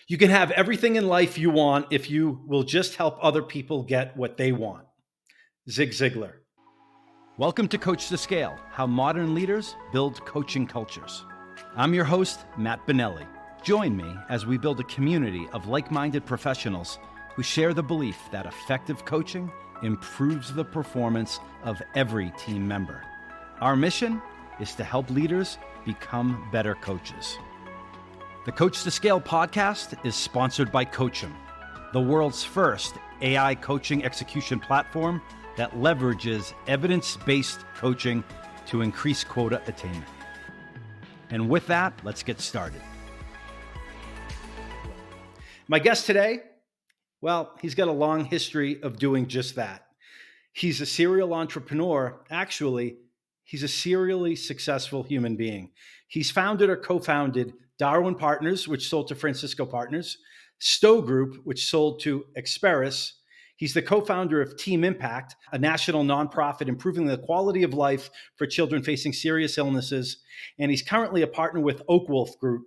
You can have everything in life you want if you will just help other people get what they want. Zig Ziglar. Welcome to Coach2Scale, how modern leaders build coaching cultures. I'm your host, Matt Benelli. Join me as we build a community of like-minded professionals who share the belief that effective coaching improves the performance of every team member. Our mission is to help leaders become better coaches. The Coach2Scale podcast is sponsored by Coachum, the world's first AI coaching execution platform that leverages evidence-based coaching to increase quota attainment. And with that, let's get started. My guest today, well, he's got a long history of doing just that. He's a serial entrepreneur. Actually, he's a serially successful human being. He's founded or co-founded Darwin Partners, which sold to Francisco Partners, Stowe Group, which sold to Experis. He's the co-founder of Team Impact, a national nonprofit improving the quality of life for children facing serious illnesses. And he's currently a partner with Oakwolf Group.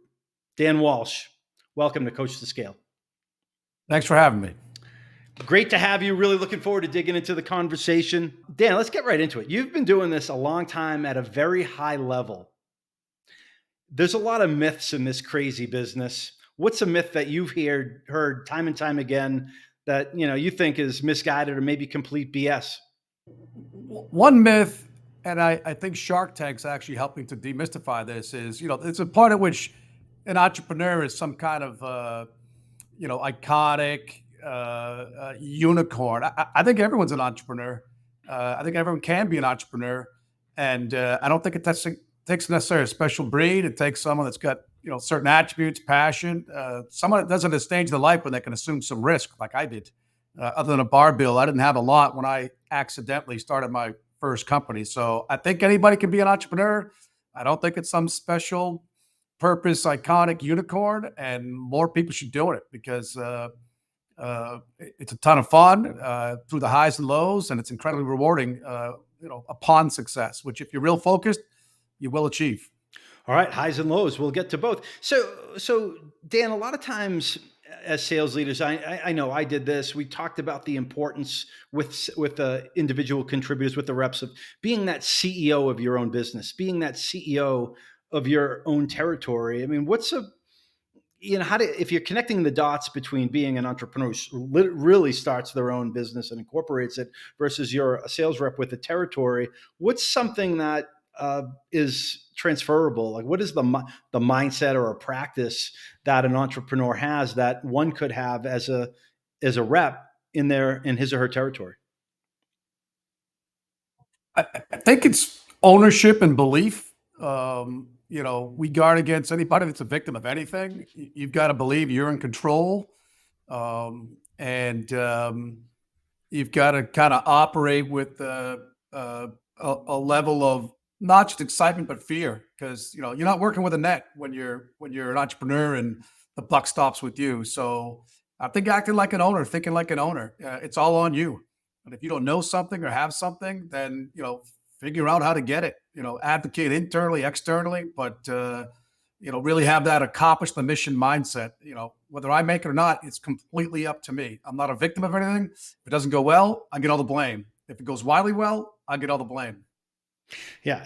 Dan Walsh, welcome to Coach2Scale. Thanks for having me. Great to have you. Really looking forward to digging into the conversation. Dan, let's get right into it. You've been doing this a long time at a very high level. There's a lot of myths in this crazy business. What's a myth that you've heard time and time again that you think is misguided or maybe complete BS? One myth, and I think Shark Tank's actually helping to demystify this, is it's a part of which an entrepreneur is some kind of iconic unicorn. I think everyone's an entrepreneur. I think everyone can be an entrepreneur, and I don't think it takes necessarily a special breed. It takes someone that's got certain attributes, passion, someone that doesn't have a stage of their life when they can assume some risk, like I did. Other than a bar bill, I didn't have a lot when I accidentally started my first company. So I think anybody can be an entrepreneur. I don't think it's some special purpose, iconic unicorn, and more people should do it because it's a ton of fun through the highs and lows, and it's incredibly rewarding. Upon success, which if you're real focused, you will achieve. All right, highs and lows. We'll get to both. So Dan, a lot of times as sales leaders, I know I did this. We talked about the importance with the individual contributors, with the reps, of being that CEO of your own business, being that CEO of your own territory. I mean, if you're connecting the dots between being an entrepreneur who really starts their own business and incorporates it versus you're a sales rep with a territory, what's something that is transferable? Like, what is the mindset or a practice that an entrepreneur has that one could have as a rep in his or her territory? I think it's ownership and belief. We guard against anybody that's a victim of anything. You've got to believe you're in control, and you've got to kind of operate with a level of not just excitement but fear, because you're not working with a net when you're an entrepreneur and the buck stops with you. So I think acting like an owner, thinking like an owner, it's all on you. And if you don't know something or have something, then figure out how to get it. Advocate internally, externally, but really have that accomplish the mission mindset. Whether I make it or not, it's completely up to me. I'm not a victim of anything. If it doesn't go well, I get all the blame. If it goes wildly well, I get all the blame. Yeah,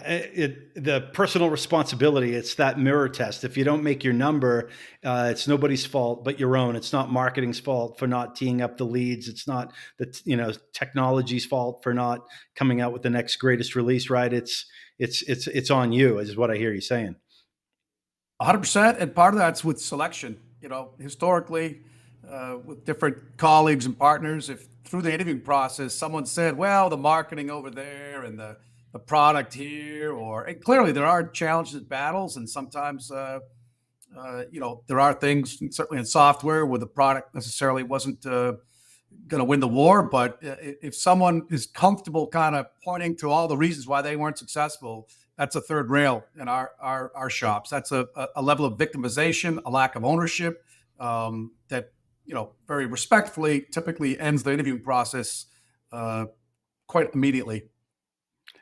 the personal responsibility, it's that mirror test. If you don't make your number, it's nobody's fault but your own. It's not marketing's fault for not teeing up the leads. It's not the technology's fault for not coming out with the next greatest release, right? It's on you, is what I hear you saying. 100%, and part of that's with selection. Historically, with different colleagues and partners, if through the interviewing process someone said, well, the marketing over there and the product here, and clearly there are challenges and battles, and sometimes there are things, certainly in software, where the product necessarily wasn't going to win the war. But if someone is comfortable kind of pointing to all the reasons why they weren't successful, that's a third rail in our shops. That's a level of victimization, a lack of ownership that very respectfully typically ends the interviewing process quite immediately.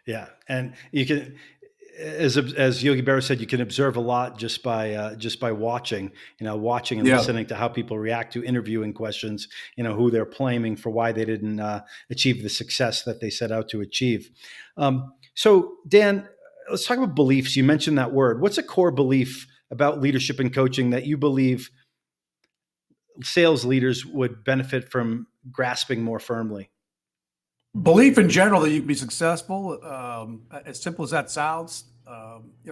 Yeah, and you can as Yogi Berra said, you can observe a lot just by watching, watching and Yeah. listening to how people react to interviewing questions, who they're blaming for why they didn't achieve the success that they set out to achieve. So Dan, let's talk about beliefs. You mentioned that word. What's a core belief about leadership and coaching that you believe sales leaders would benefit from grasping more firmly? Belief in general that you can be successful, as simple as that sounds.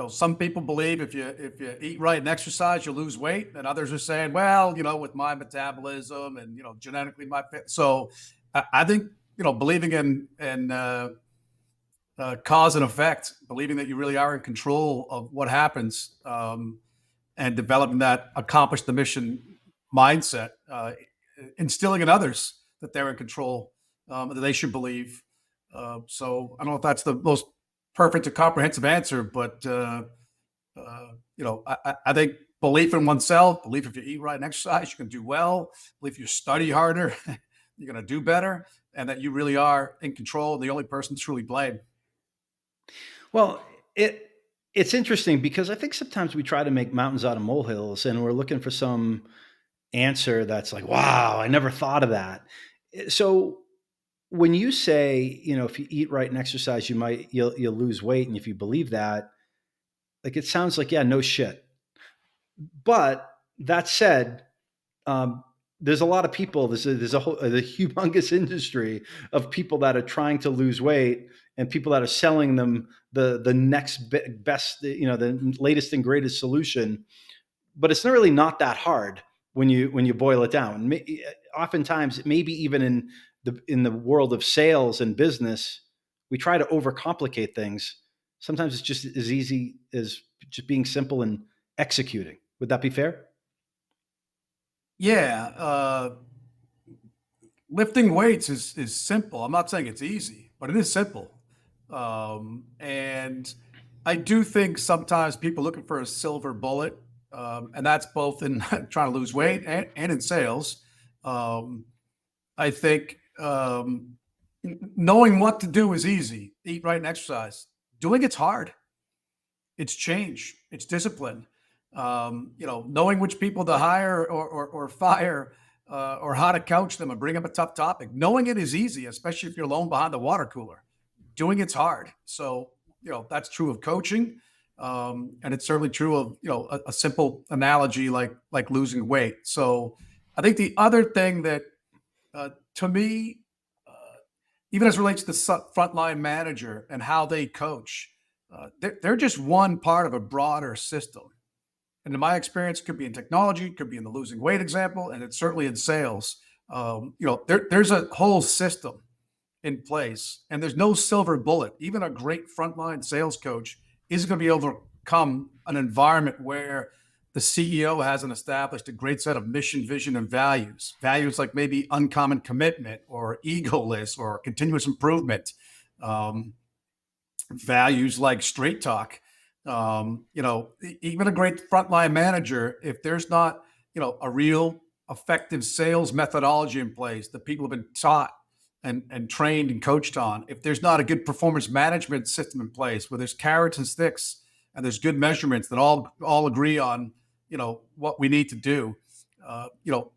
Some people believe if you eat right and exercise, you lose weight, and others are saying, well, with my metabolism and genetically my fit. So I think believing in cause and effect, believing that you really are in control of what happens, and developing that accomplish the mission mindset, instilling in others that they're in control, that they should believe. So I don't know if that's the most perfect or comprehensive answer, but I think belief in oneself, belief if you eat right and exercise, you can do well. Belief if you study harder, you're going to do better, and that you really are in control and the only person to truly blame. Well, it's interesting because I think sometimes we try to make mountains out of molehills, and we're looking for some answer that's like, wow, I never thought of that. So when you say, if you eat right and exercise, you'll lose weight, and if you believe that, like it sounds like, yeah, no shit. But that said, um, there's a lot of people. There's a humongous industry of people that are trying to lose weight, and people that are selling them the next best, the latest and greatest solution. But it's really not that hard when you boil it down. Oftentimes, maybe even in the world of sales and business, we try to overcomplicate things. Sometimes it's just as easy as just being simple and executing. Would that be fair? Yeah, lifting weights is simple. I'm not saying it's easy, but it is simple. And I do think sometimes people looking for a silver bullet, and that's both in trying to lose weight and in sales. Um, I think knowing what to do is easy. Eat right and exercise. Doing it's hard. It's change. It's discipline. Knowing which people to hire or fire, or how to couch them and bring up a tough topic. Knowing it is easy, especially if you're alone behind the water cooler. Doing it's hard. So that's true of coaching, and it's certainly true of a simple analogy like losing weight. So I think the other thing that to me, uh, even as it relates to the frontline manager and how they coach, they're just one part of a broader system. And in my experience, it could be in technology, it could be in the losing weight example, and it's certainly in sales. There's a whole system in place, and there's no silver bullet. Even a great frontline sales coach isn't going to be able to overcome an environment where the CEO hasn't established a great set of mission, vision, and values. Values like maybe uncommon commitment or egoless or continuous improvement. Um, Values like straight talk. Even a great frontline manager, if there's not, a real effective sales methodology in place that people have been taught and trained and coached on, if there's not a good performance management system in place where there's carrots and sticks and there's good measurements that all agree on, what we need to do,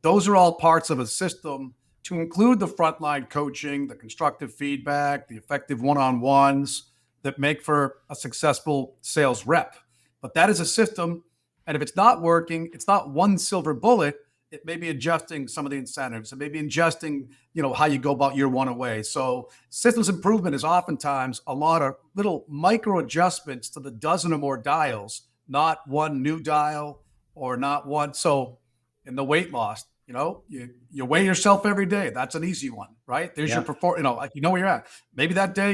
those are all parts of a system to include the frontline coaching, the constructive feedback, the effective one-on-ones that make for a successful sales rep. But that is a system. And if it's not working, it's not one silver bullet. It may be adjusting some of the incentives. It may be adjusting, how you go about your one away. So systems improvement is oftentimes a lot of little micro adjustments to the dozen or more dials, not one new dial or not one. So in the weight loss, you weigh yourself every day. That's an easy one, right? There's your Yeah. perform. Where you're at. Maybe that day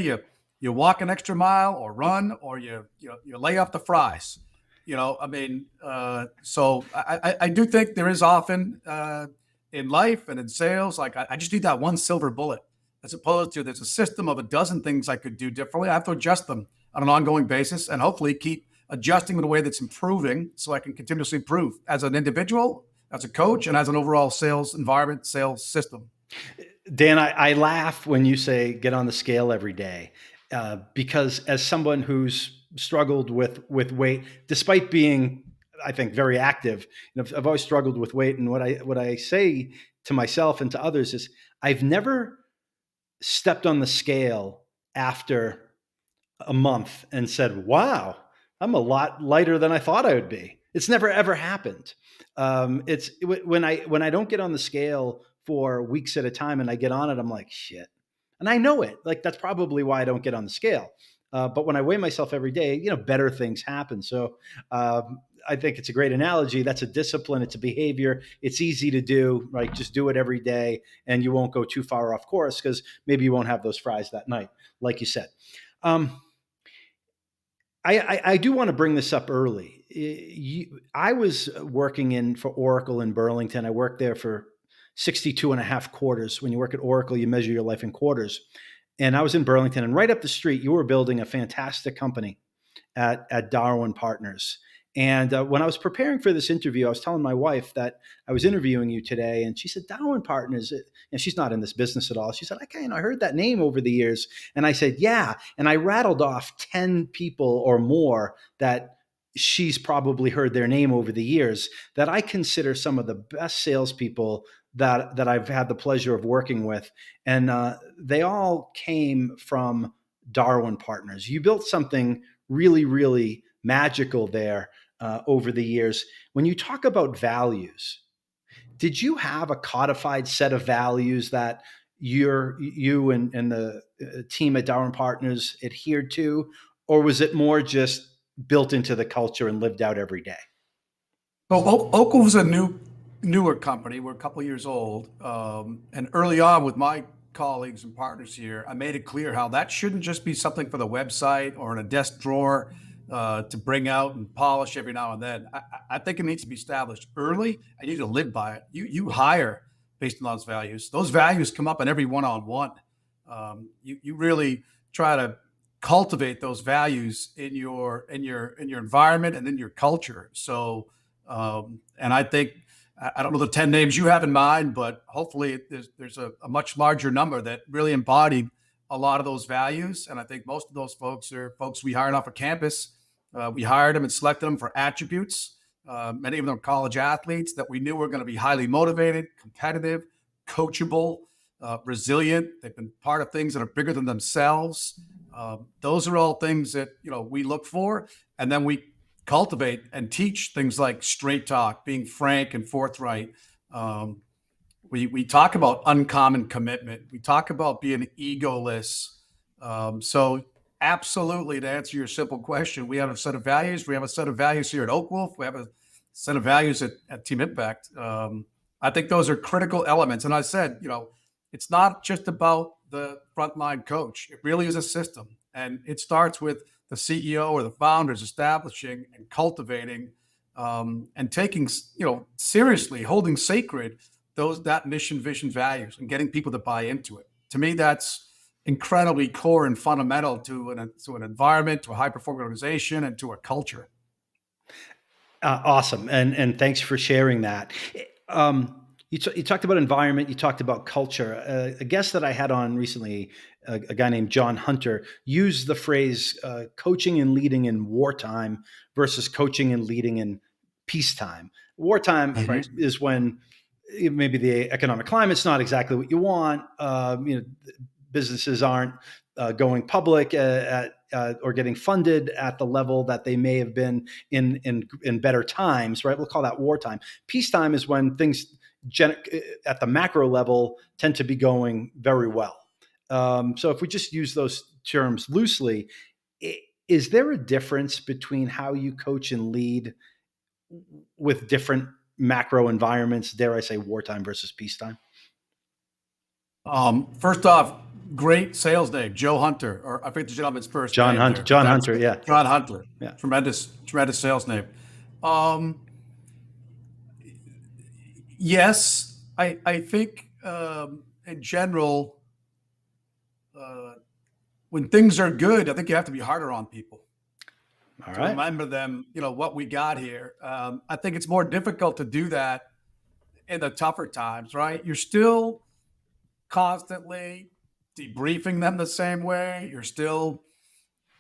you walk an extra mile or run or you lay off the fries. So I do think there is often in life and in sales, like I just need that one silver bullet, as opposed to there's a system of a dozen things I could do differently. I have to adjust them on an ongoing basis and hopefully keep adjusting in a way that's improving so I can continuously improve as an individual, as a coach, and as an overall sales environment, sales system. Dan, I laugh when you say get on the scale every day, because as someone who's struggled with weight, despite being, I think, very active. I've always struggled with weight, and what I say to myself and to others is, I've never stepped on the scale after a month and said, "Wow, I'm a lot lighter than I thought I would be." It's never ever happened. It's when I don't get on the scale for weeks at a time and I get on it, I'm like, shit, and I know it. Like, that's probably why I don't get on the scale. But when I weigh myself every day, better things happen. So I think it's a great analogy. That's a discipline. It's a behavior. It's easy to do, right? Just do it every day, and you won't go too far off course, because maybe you won't have those fries that night, like you said. Um, I do want to bring this up early. I was working for Oracle in Burlington. I worked there for 62 and a half quarters. When you work at Oracle, you measure your life in quarters. And I was in Burlington, and right up the street, you were building a fantastic company at Darwin Partners. And when I was preparing for this interview, I was telling my wife that I was interviewing you today, and she said, "Darwin Partners," and she's not in this business at all. She said, "I heard that name over the years." And I said, "Yeah." And I rattled off 10 people or more that she's probably heard their name over the years, that I consider some of the best salespeople that I've had the pleasure of working with. And they all came from Darwin Partners. You built something really, really magical there over the years. When you talk about values, did you have a codified set of values that you and the team at Darwin Partners adhered to, or was it more just built into the culture and lived out every day? So Oakwolf was a newer company. We're a couple of years old, and early on with my colleagues and partners here, I made it clear how that shouldn't just be something for the website or in a desk drawer to bring out and polish every now and then. I think it needs to be established early, and you need to live by it. You hire based on those values. Those values come up in every one-on-one. You really try to cultivate those values in your environment and in your culture. So, and I think I don't know the 10 names you have in mind, but hopefully there's a much larger number that really embodied a lot of those values. And I think most of those folks are folks we hired off of campus. We hired them and selected them for attributes. Many of them are college athletes that we knew were going to be highly motivated, competitive, coachable, resilient. They've been part of things that are bigger than themselves. Those are all things that we look for, and then we cultivate and teach things like straight talk, being frank and forthright. We talk about uncommon commitment. We talk about being egoless. So absolutely, to answer your simple question, we have a set of values. We have a set of values here at Oakwolf. We have a set of values at Team Impact. I think those are critical elements. And I said, it's not just about the frontline coach. It really is a system. And it starts with the CEO or the founders establishing and cultivating and taking, seriously, holding sacred that mission, vision, values, and getting people to buy into it. To me, that's incredibly core and fundamental to an environment, to a high-performing organization, and to a culture. Awesome, and thanks for sharing that. You talked about environment. You talked about culture. A guest that I had on recently, a guy named John Hunter, used the phrase coaching and leading in wartime versus coaching and leading in peacetime. Wartime, mm-hmm. right, is when maybe the economic climate's not exactly what you want. Businesses aren't going public or getting funded at the level that they may have been in better times, right? We'll call that wartime. Peacetime is when things at the macro level tend to be going very well. So if we just use those terms loosely, is there a difference between how you coach and lead with different macro environments, dare I say wartime versus peacetime? First off, great sales name, Joe Hunter, or I think the gentleman's first John name. Hunter. John Hunter, yeah. John Hunter. Yeah. Tremendous sales name. Yes, I think in general, when things are good, I think you have to be harder on people. All to right. remember them, what we got here. I think it's more difficult to do that in the tougher times, right? You're still constantly debriefing them the same way. You're still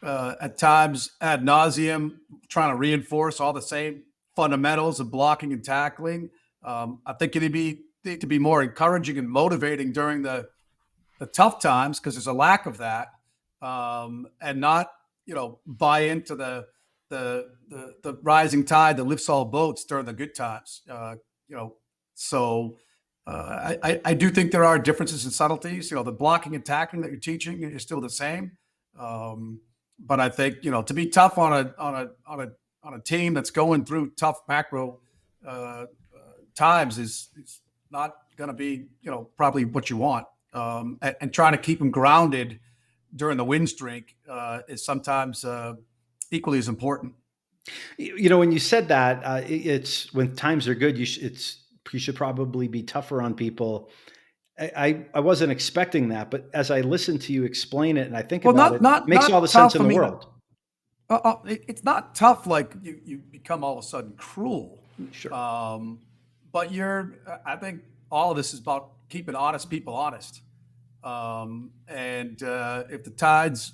at times ad nauseum, trying to reinforce all the same fundamentals of blocking and tackling. I think you need to be more encouraging and motivating during the tough times because there's a lack of that, and not buy into the rising tide that lifts all boats during the good times. You know, so I do think there are differences in subtleties. The blocking and tackling that you're teaching is still the same, but I think to be tough on a team that's going through tough macro uh, times is not going to be probably what you want. And trying to keep them grounded during the win streak is sometimes equally as important. When you said that, it's when times are good, you should probably be tougher on people. I wasn't expecting that, but as I listen to you explain it and I think Well, about not it, not makes all the not sense tough. in I the mean, world. it's not tough like you become all of a sudden cruel. Sure. But I think all of this is about keeping honest people honest. And if the tide's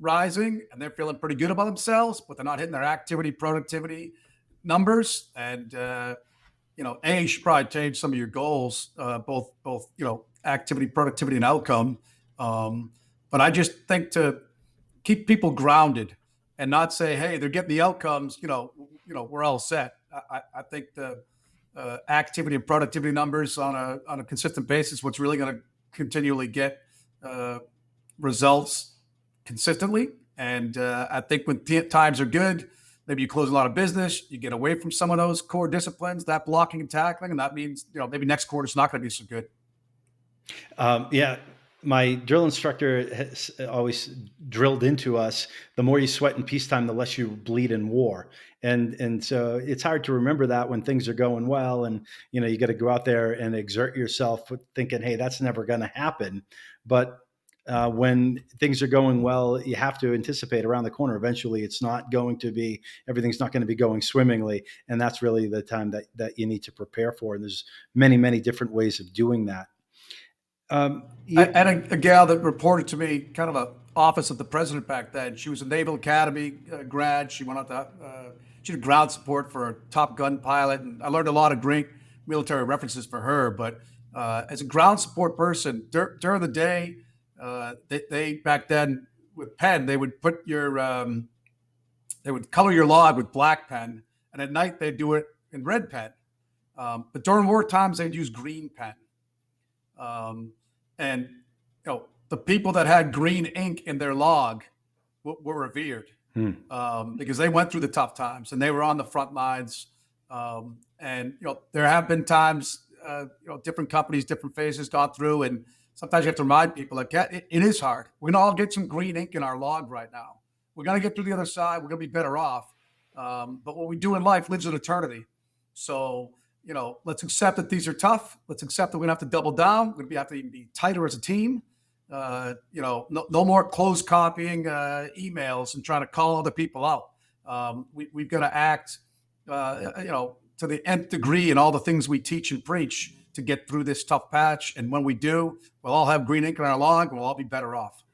rising and they're feeling pretty good about themselves, but they're not hitting their activity productivity numbers, and you should probably change some of your goals, both activity productivity and outcome. But I just think to keep people grounded and not say, hey, they're getting the outcomes, we're all set. I think the activity and productivity numbers on a consistent basis, what's really going to continually get uh, results consistently. And I think when times are good, maybe you close a lot of business, you get away from some of those core disciplines, that blocking and tackling, and that means maybe next quarter is not going to be so good. Yeah, my drill instructor has always drilled into us: the more you sweat in peacetime, the less you bleed in war. And so it's hard to remember that when things are going well, and you got to go out there and exert yourself, thinking, "Hey, that's never going to happen." But when things are going well, you have to anticipate around the corner. Eventually, everything's not going to be going swimmingly, and that's really the time that you need to prepare for. And there's many, many different ways of doing that. I had a gal that reported to me, kind of a office of the president back then. She was a Naval Academy grad. She went out to she did ground support for a Top Gun pilot, and I learned a lot of great military references for her. But as a ground support person, during the day, they back then with pen, they would they would color your log with black pen, and at night they'd do it in red pen. But during war times, they'd use green pen. Um, and the people that had green ink in their log were revered, because they went through the tough times and they were on the front lines. And there have been times, different companies, different phases gone through, and sometimes you have to remind people like, yeah, it is hard. We're gonna all get some green ink in our log right now. We're gonna get through the other side. We're gonna be better off. But what we do in life lives in eternity. So let's accept that these are tough. Let's accept that we're gonna have to double down. We're gonna have to even be tighter as a team. No more closed copying emails and trying to call other people out. We've got to act, to the nth degree in all the things we teach and preach to get through this tough patch. And when we do, we'll all have green ink in our log, and we'll all be better off.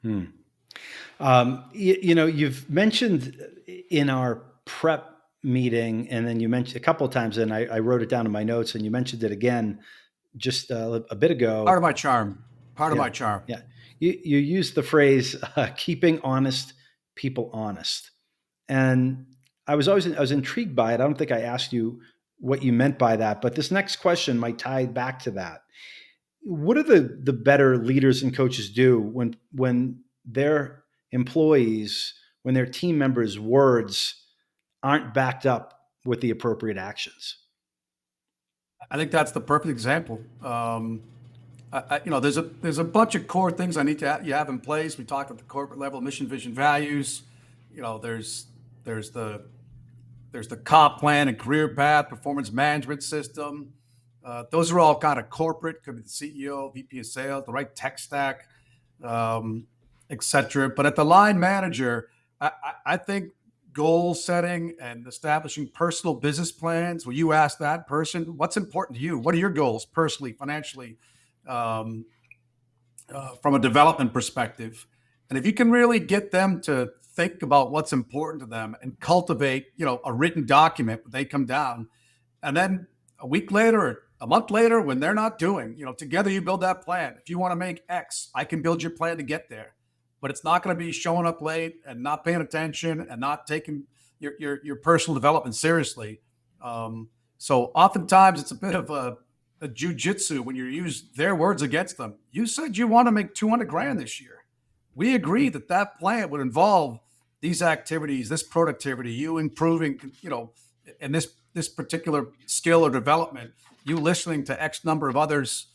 You've mentioned in our prep meeting, and then you mentioned a couple of times, and I wrote it down in my notes, and you mentioned it again just a bit ago. Part of my charm. Part of my charm. Yeah. You used the phrase keeping honest people honest. And I was intrigued by it. I don't think I asked you what you meant by that, but this next question might tie back to that. What do the better leaders and coaches do when their employees, when their team members' words aren't backed up with the appropriate actions? I think that's the perfect example. There's a bunch of core things you have in place. We talked at the corporate level: mission, vision, values. There's the comp plan and career path, performance management system. Those are all kind of corporate. Could be the CEO, VP of sales, the right tech stack, etc. But at the line manager, I think goal setting and establishing personal business plans, where you ask that person, what's important to you? What are your goals personally, financially, from a development perspective? And if you can really get them to think about what's important to them and cultivate, a written document when they come down. And then a week later or a month later, when they're not doing, together you build that plan. If you want to make X, I can build your plan to get there. But it's not going to be showing up late and not paying attention and not taking your personal development seriously. So oftentimes it's a bit of a jujitsu when you use their words against them. You said you want to make 200 grand this year. We agreed that that plan would involve these activities, this productivity, you improving, in this particular skill or development, you listening to X number of others,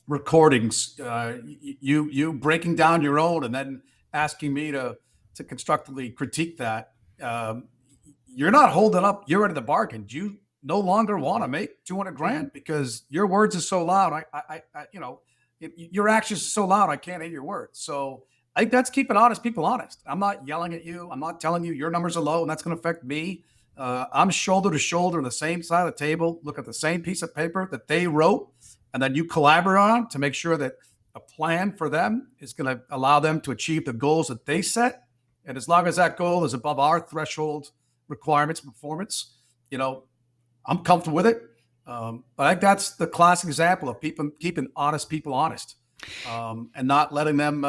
recordings, you breaking down your own and then asking me to constructively critique that. You're not holding up your end of the bargain. You no longer want to make 200 grand because your words are so loud. Your actions are so loud. I can't hear your words. So I think that's keeping honest people honest. I'm not yelling at you. I'm not telling you your numbers are low and that's going to affect me. I'm shoulder to shoulder on the same side of the table, look at the same piece of paper that they wrote, and then you collaborate on to make sure that a plan for them is going to allow them to achieve the goals that they set. And as long as that goal is above our threshold requirements, performance, I'm comfortable with it. But I think that's the classic example of people keeping honest people honest, and not letting them,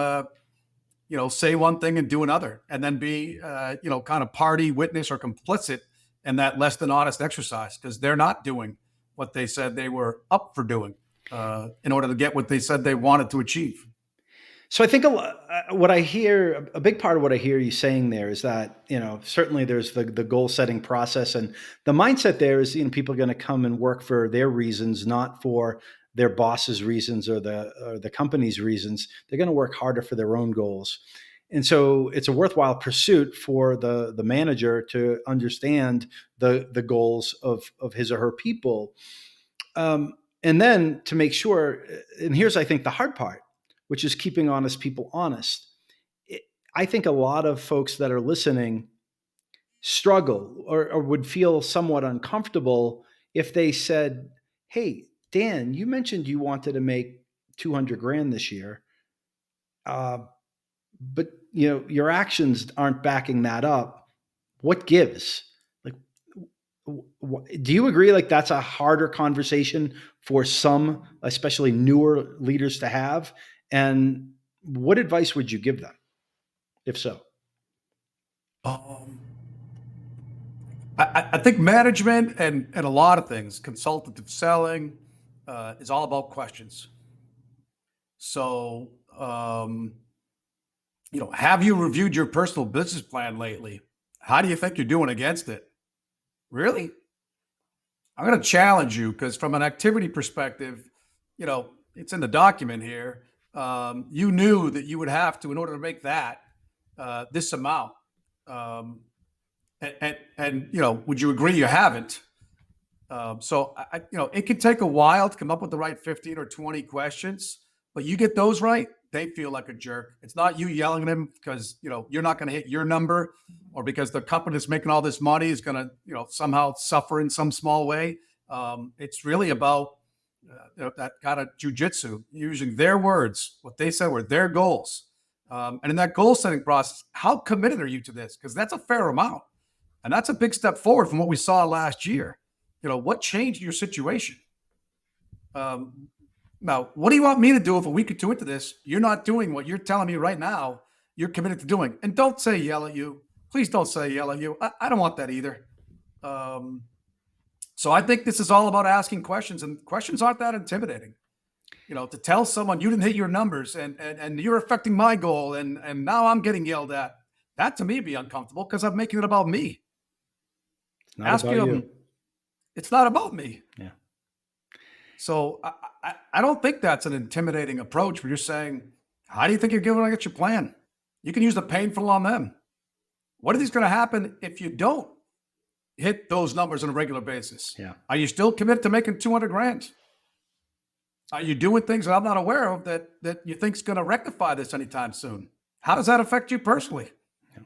say one thing and do another, and then be, kind of party, witness, or complicit in that less than honest exercise because they're not doing what they said they were up for doing in order to get what they said they wanted to achieve. So I think what I hear, a big part of what I hear you saying there is that, certainly there's the goal setting process, and the mindset there is, people are going to come and work for their reasons, not for their boss's reasons or the company's reasons. They're going to work harder for their own goals. And so it's a worthwhile pursuit for the manager to understand the goals of his or her people. And then to make sure, and here's, I think, the hard part, which is keeping honest people honest. I think a lot of folks that are listening struggle or would feel somewhat uncomfortable if they said, hey, Dan, you mentioned you wanted to make 200 grand this year. But your actions aren't backing that up. What gives? Like, do you agree? Like that's a harder conversation for some, especially newer leaders to have. And what advice would you give them, if so? I think management and a lot of things, consultative selling, is all about questions. So, have you reviewed your personal business plan lately? How do you think you're doing against it? Really? I'm going to challenge you because from an activity perspective, it's in the document here. You knew that you would have to, in order to make that, this amount. And would you agree you haven't? So it can take a while to come up with the right 15 or 20 questions, but you get those right, they feel like a jerk. It's not you yelling at them because, you're not going to hit your number or because the company that's making all this money is going to, somehow suffer in some small way. It's really about that kind of jujitsu, using their words, what they said were their goals. And in that goal setting process, how committed are you to this? Because that's a fair amount. And that's a big step forward from what we saw last year. What changed your situation? Now, what do you want me to do if a week or two into this, you're not doing what you're telling me right now you're committed to doing? And don't say yell at you. Please don't say yell at you. I don't want that either. So I think this is all about asking questions, and questions aren't that intimidating. To tell someone you didn't hit your numbers and you're affecting my goal and now I'm getting yelled at, that to me would be uncomfortable because I'm making it about me. It's not about you. It's not about me. Yeah. So I don't think that's an intimidating approach where you're saying, how do you think you're going to get your plan? You can use the painful on them. What is going to happen if you don't hit those numbers on a regular basis? Yeah. Are you still committed to making 200 grand? Are you doing things that I'm not aware of that you think is going to rectify this anytime soon? How does that affect you personally? Yeah.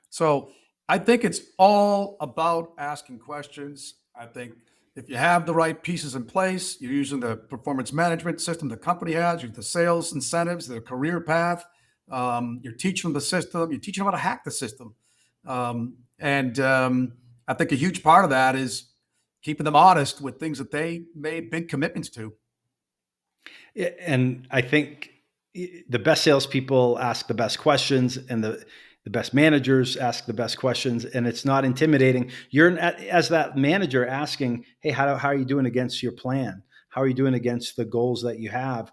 So I think it's all about asking questions. I think if you have the right pieces in place, you're using the performance management system the company has, the sales incentives, the career path, You're teaching them the system. You're teaching them how to hack the system. I think a huge part of that is keeping them honest with things that they made big commitments to. And I think the best salespeople ask the best questions, and the best managers ask the best questions, and it's not intimidating. You're, as that manager, asking, "Hey, how are you doing against your plan? How are you doing against the goals that you have?"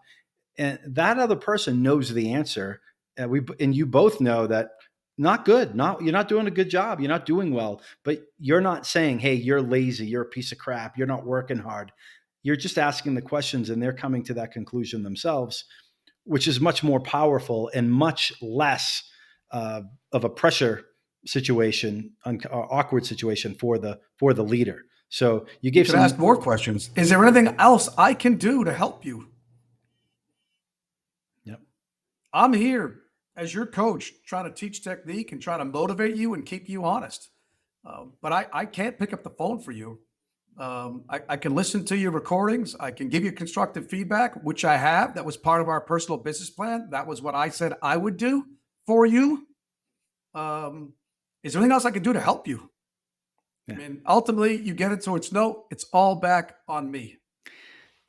And that other person knows the answer. And you both know that not good. You're not doing a good job. You're not doing well. But you're not saying, "Hey, you're lazy. You're a piece of crap. You're not working hard." You're just asking the questions, and they're coming to that conclusion themselves, which is much more powerful and much less of a pressure situation, awkward situation for the leader. So you gave some ask more questions. Is there anything else I can do to help you? Yep. I'm here as your coach, trying to teach technique and trying to motivate you and keep you honest. But I can't pick up the phone for you. I can listen to your recordings. I can give you constructive feedback, which I have. That was part of our personal business plan. That was what I said I would do for you. Is there anything else I can do to help you? Yeah. I mean, ultimately, you get it. So it's all back on me.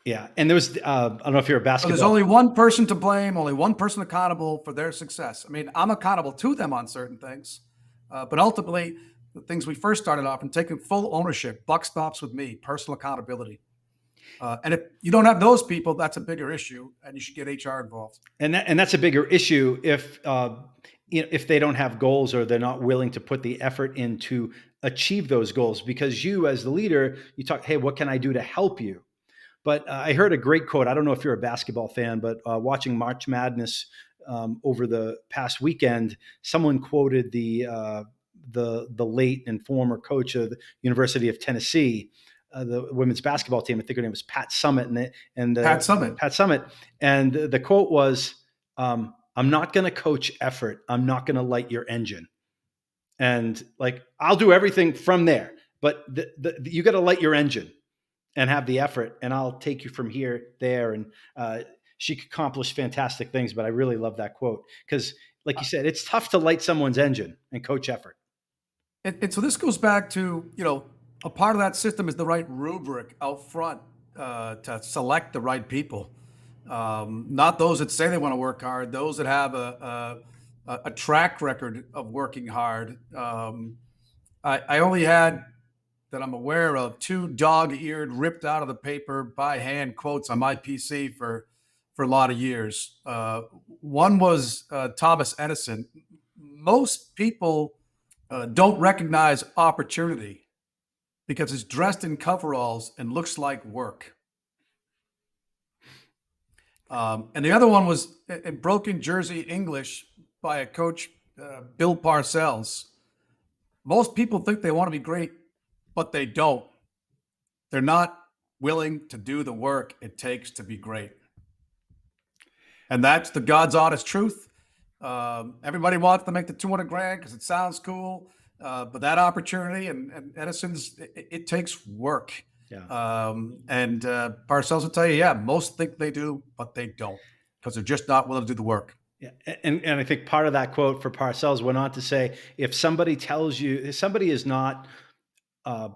Yeah. And there was, I don't know if you're a basketball. So there's only one person to blame, only one person accountable for their success. I mean, I'm accountable to them on certain things, but ultimately, the things we first started off and taking full ownership, buck stops with me, personal accountability. And if you don't have those people, that's a bigger issue, and you should get HR involved. And that's a bigger issue if they don't have goals, or they're not willing to put the effort in to achieve those goals. Because you, as the leader, you talk, "Hey, what can I do to help you?" But I heard a great quote. I don't know if you're a basketball fan, but watching March Madness over the past weekend, someone quoted the late and former coach of the University of Tennessee, the women's basketball team. I think her name was Pat Summitt, Pat Summitt. And the quote was, "I'm not going to coach effort. I'm not going to light your engine." And like, I'll do everything from there, but you got to light your engine and have the effort, and I'll take you from here, there. And she accomplished fantastic things, but I really love that quote because, like you said, it's tough to light someone's engine and coach effort. And so this goes back to, a part of that system is the right rubric out front to select the right people. Not those that say they want to work hard, those that have a track record of working hard. I only had, that I'm aware of, 2 dog-eared, ripped out of the paper by hand quotes on my PC for a lot of years. One was Thomas Edison. Most people don't recognize opportunity because it's dressed in coveralls and looks like work. And the other one was in broken Jersey English by a coach, Bill Parcells. Most people think they want to be great, but they don't. They're not willing to do the work it takes to be great. And that's the God's honest truth. Everybody wants to make the 200 grand because it sounds cool. But that opportunity and Edison's, it takes work. Yeah. Parcells will tell you, most think they do, but they don't, because they're just not willing to do the work. Yeah. And I think part of that quote for Parcells went on to say, if somebody tells you, if somebody is not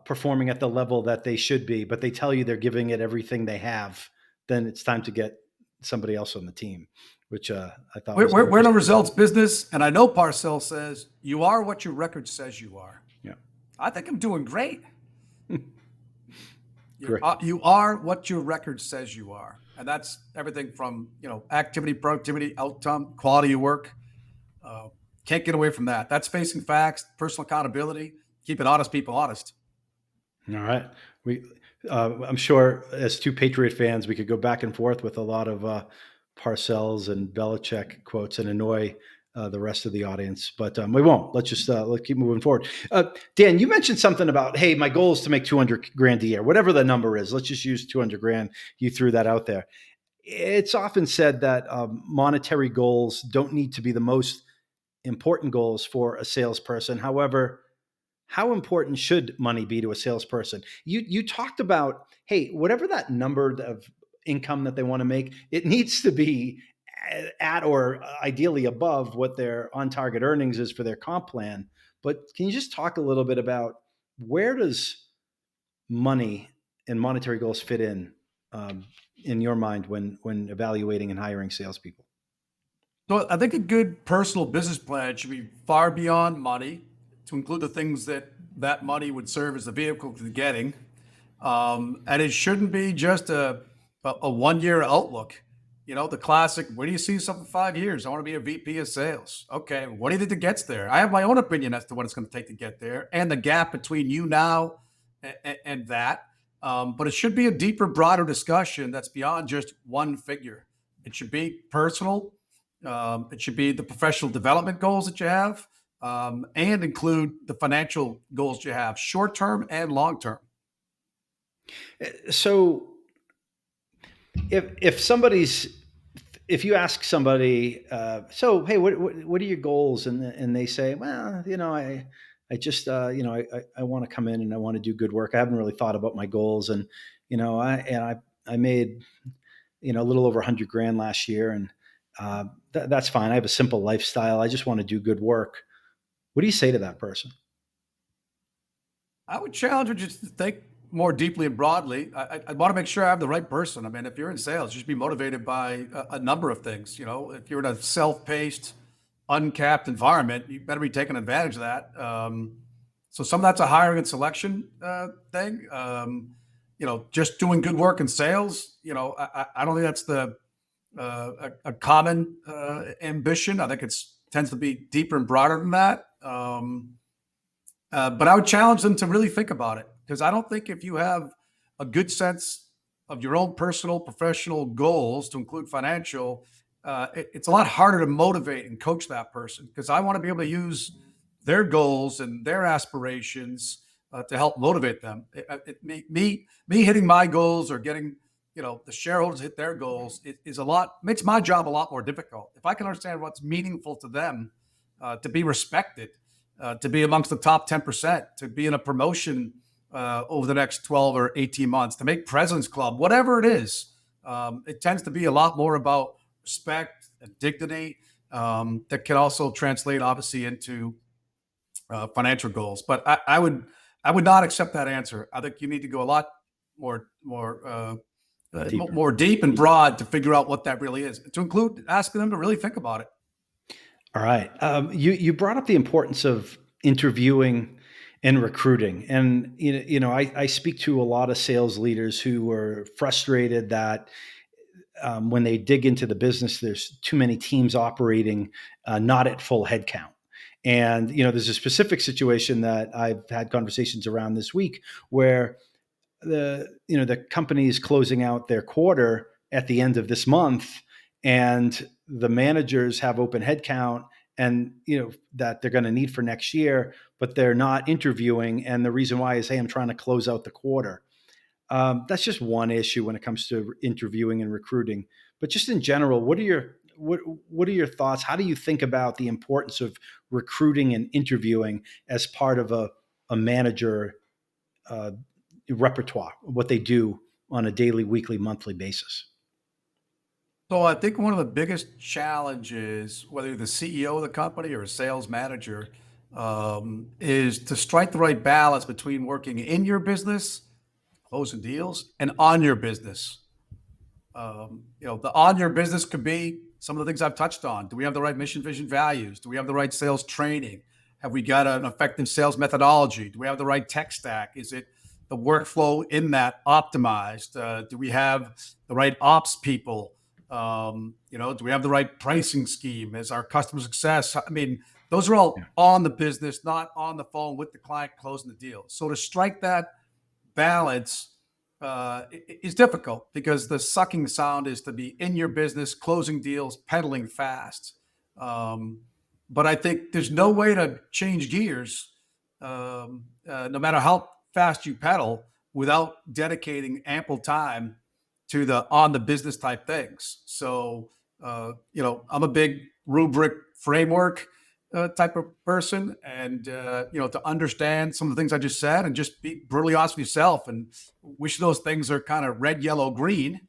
performing at the level that they should be, but they tell you they're giving it everything they have, then it's time to get somebody else on the team, which I thought we're in a results business. And I know Parcells says, you are what your record says you are. Yeah. I think I'm doing great. You are what your record says you are. And that's everything from, activity, productivity, outcome, quality of work. Can't get away from that. That's facing facts, personal accountability, keeping honest people honest. All right. I'm sure as 2 Patriot fans, we could go back and forth with a lot of Parcells and Belichick quotes and annoy the rest of the audience, but we won't. Let's keep moving forward. Dan, you mentioned something about, hey, my goal is to make 200 grand a year, whatever the number is. Let's just use 200 grand. You threw that out there. It's often said that monetary goals don't need to be the most important goals for a salesperson. However, how important should money be to a salesperson? You talked about, hey, whatever that number of income that they want to make, it needs to be at or ideally above what their on target earnings is for their comp plan. But can you just talk a little bit about where does money and monetary goals fit in your mind when evaluating and hiring salespeople? So I think a good personal business plan should be far beyond money, to include the things that that money would serve as a vehicle to getting. And it shouldn't be just a 1 year outlook. You know, the classic, where do you see yourself in 5 years? I want to be a VP of sales. Okay, what do you think that gets there? I have my own opinion as to what it's going to take to get there and the gap between you now and that. But it should be a deeper, broader discussion that's beyond just one figure. It should be personal. It should be the professional development goals that you have, and include the financial goals you have, short term and long term. So if somebody's if you ask somebody, so hey, what are your goals, and they say, well, I just I want to come in and I want to do good work. I haven't really thought about my goals, and I made a little over 100 grand last year, and that's fine. I have a simple lifestyle. I just want to do good work. What do you say to that person? I would challenge you just to think more deeply and broadly. I want to make sure I have the right person. I mean, if you're in sales, you should be motivated by a number of things. You know, if you're in a self-paced, uncapped environment, you better be taking advantage of that. So some of that's a hiring and selection thing. Just doing good work in sales. I don't think that's a common ambition. I think it's tends to be deeper and broader than that. But I would challenge them to really think about it, because I don't think if you have a good sense of your own personal, professional goals to include financial, it's a lot harder to motivate and coach that person, because I want to be able to use their goals and their aspirations to help motivate them. Me hitting my goals or getting the shareholders hit their goals is a lot makes my job a lot more difficult. If I can understand what's meaningful to them, to be respected, to be amongst the top 10%, to be in a promotion over the next 12 or 18 months, to make President's Club, whatever it is. It tends to be a lot more about respect and dignity, that can also translate obviously into financial goals. But I would not accept that answer. I think you need to go a lot Deeper. more deep and broad to figure out what that really is, to include asking them to really think about it. All right. You brought up the importance of interviewing and recruiting, and I speak to a lot of sales leaders who are frustrated that when they dig into the business, there's too many teams operating not at full headcount. And there's a specific situation that I've had conversations around this week where the company is closing out their quarter at the end of this month, and the managers have open headcount and that they're going to need for next year, but they're not interviewing. And the reason why is, hey, I'm trying to close out the quarter. That's just one issue when it comes to interviewing and recruiting. But just in general, what are your thoughts? How do you think about the importance of recruiting and interviewing as part of a manager repertoire, what they do on a daily, weekly, monthly basis? So I think one of the biggest challenges, whether you're the CEO of the company or a sales manager, is to strike the right balance between working in your business, closing deals, and on your business. The on your business could be some of the things I've touched on. Do we have the right mission, vision, values? Do we have the right sales training? Have we got an effective sales methodology? Do we have the right tech stack? Is it the workflow in that optimized? Do we have the right ops people? Do we have the right pricing scheme? Is our customer success? I mean, those are all on the business, not on the phone with the client closing the deal. So to strike that balance is difficult, because the sucking sound is to be in your business, closing deals, pedaling fast. But I think there's no way to change gears, no matter how fast you pedal, without dedicating ample time to the on the business type things. So, I'm a big rubric framework type of person, and to understand some of the things I just said, and just be brutally honest with yourself, and which of those things are kind of red, yellow, green,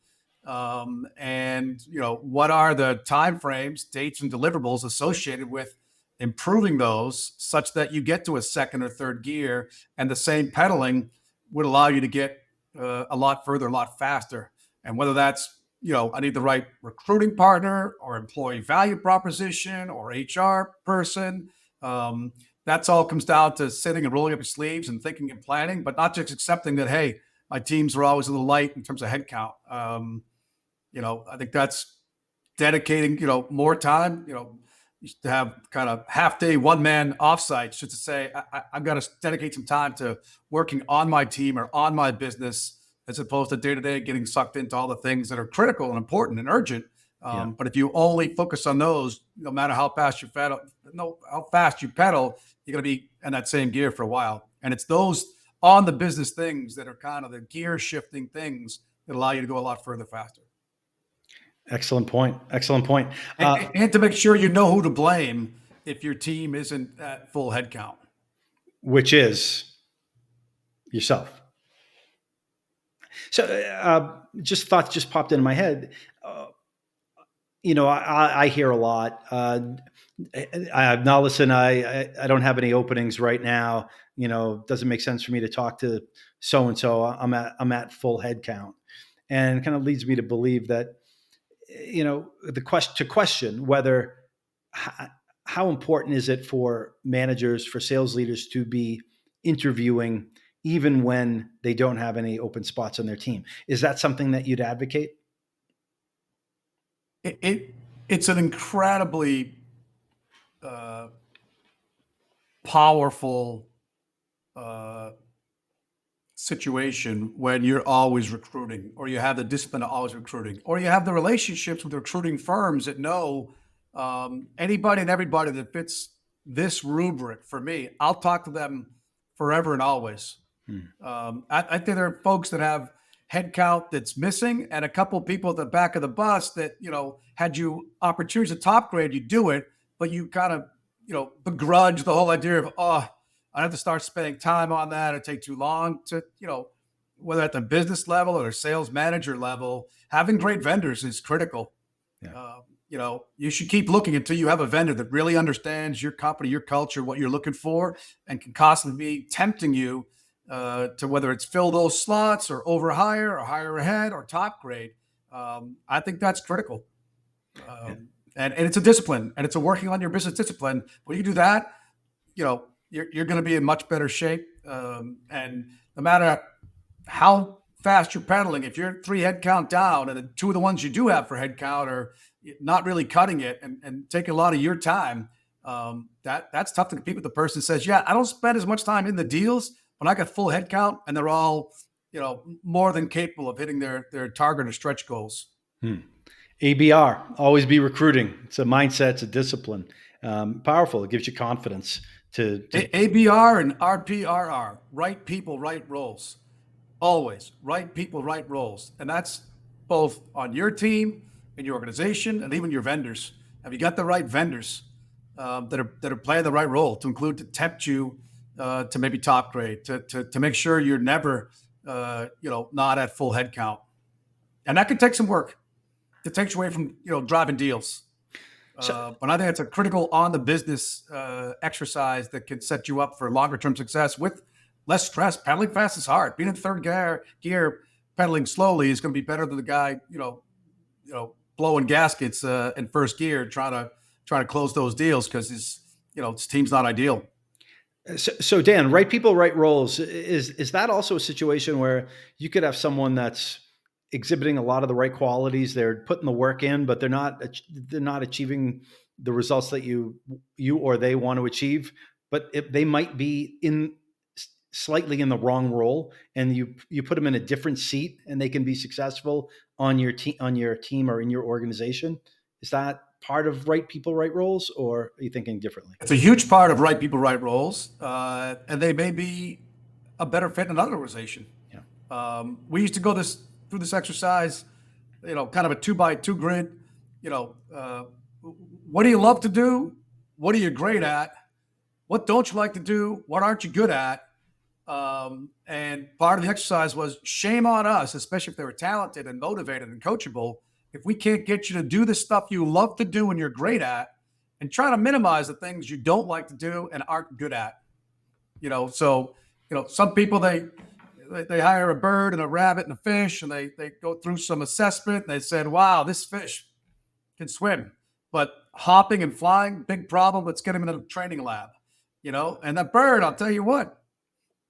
and what are the timeframes, dates, and deliverables associated with improving those, such that you get to a second or third gear, and the same pedaling would allow you to get a lot further, a lot faster. And whether that's I need the right recruiting partner or employee value proposition or HR person. That's all comes down to sitting and rolling up your sleeves and thinking and planning, but not just accepting that, hey, my teams are always a little light in terms of headcount. I think that's dedicating, more time, to have kind of half day, one man offsites just to say, I've got to dedicate some time to working on my team or on my business, as opposed to day to day getting sucked into all the things that are critical and important and urgent. But if you only focus on those, no matter how fast you pedal, you're going to be in that same gear for a while. And it's those on the business things that are kind of the gear shifting things that allow you to go a lot further faster. Excellent point. Excellent point. And to make sure you know who to blame if your team isn't at full headcount. Which is yourself. So thoughts just popped into my head. I hear a lot. Now listen, I don't have any openings right now. Doesn't make sense for me to talk to so-and-so. I'm at full headcount. And it kind of leads me to believe that, to question whether how important is it for managers, for sales leaders to be interviewing even when they don't have any open spots on their team. Is that something that you'd advocate? It's an incredibly powerful situation when you're always recruiting, or you have the discipline of always recruiting, or you have the relationships with recruiting firms that know anybody and everybody that fits this rubric. For me, I'll talk to them forever and always. I think there are folks that have headcount that's missing, and a couple of people at the back of the bus that, had you opportunities to top grade, you do it, but you kind of, begrudge the whole idea of, I have to start spending time on that. It take too long to, whether at the business level or sales manager level, having great vendors is critical. Yeah. You should keep looking until you have a vendor that really understands your company, your culture, what you're looking for, and can constantly be tempting you to whether it's fill those slots or overhire or hire ahead or top grade. I think that's critical. And it's a discipline, and it's a working on your business discipline. When you do that, you're going to be in much better shape. And no matter how fast you're pedaling, if you're 3 headcount down and the 2 of the ones you do have for headcount are not really cutting it and taking a lot of your time, that's tough to compete with the person who says, yeah, I don't spend as much time in the deals when I got full headcount and they're all, more than capable of hitting their target or stretch goals. ABR, always be recruiting. It's a mindset, it's a discipline. Powerful. It gives you confidence to ABR and RPRR, right people, right roles. Always right people, right roles. And that's both on your team, in your organization, and even your vendors. Have you got the right vendors that are playing the right role to include, to tempt you to maybe top grade, to make sure you're never, not at full headcount. And that can take some work. It takes you away from, driving deals. But I think it's a critical on the business exercise that can set you up for longer term success with less stress. Pedaling fast is hard. Being in third gear, pedaling slowly is going to be better than the guy, blowing gaskets in first gear, trying to close those deals because his team's not ideal. So Dan, right people, right roles. Is that also a situation where you could have someone that's exhibiting a lot of the right qualities, they're putting the work in, but they're not achieving the results that you or they want to achieve, but they might be slightly in the wrong role, and you put them in a different seat and they can be successful on your team or in your organization? Is that part of right people, right roles, or are you thinking differently? It's a huge part of right people, right roles. And they may be a better fit in another organization. Yeah. We used to go through this exercise, kind of a 2x2 grid. What do you love to do? What are you great at? What don't you like to do? What aren't you good at? And part of the exercise was shame on us, especially if they were talented and motivated and coachable, if we can't get you to do the stuff you love to do and you're great at, and try to minimize the things you don't like to do and aren't good at. So some people they hire a bird and a rabbit and a fish, and they go through some assessment. And they said, "Wow, this fish can swim, but hopping and flying, big problem. Let's get him into the training lab." And that bird, I'll tell you what,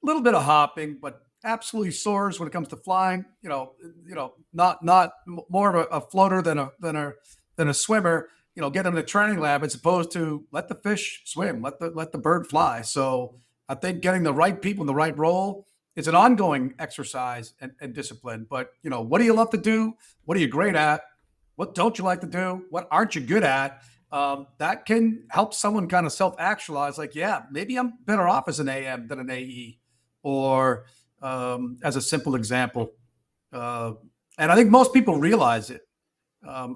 a little bit of hopping, but absolutely soars when it comes to flying. Not more of a floater than a swimmer. Get them in the training lab as opposed to let the fish swim, let the bird fly. So I think getting the right people in the right role is an ongoing exercise and discipline. But what do you love to do? What are you great at? What don't you like to do? What aren't you good at? That can help someone kind of self-actualize. Like, yeah, maybe I'm better off as an AM than an AE, or as a simple example. And I think most people realize it.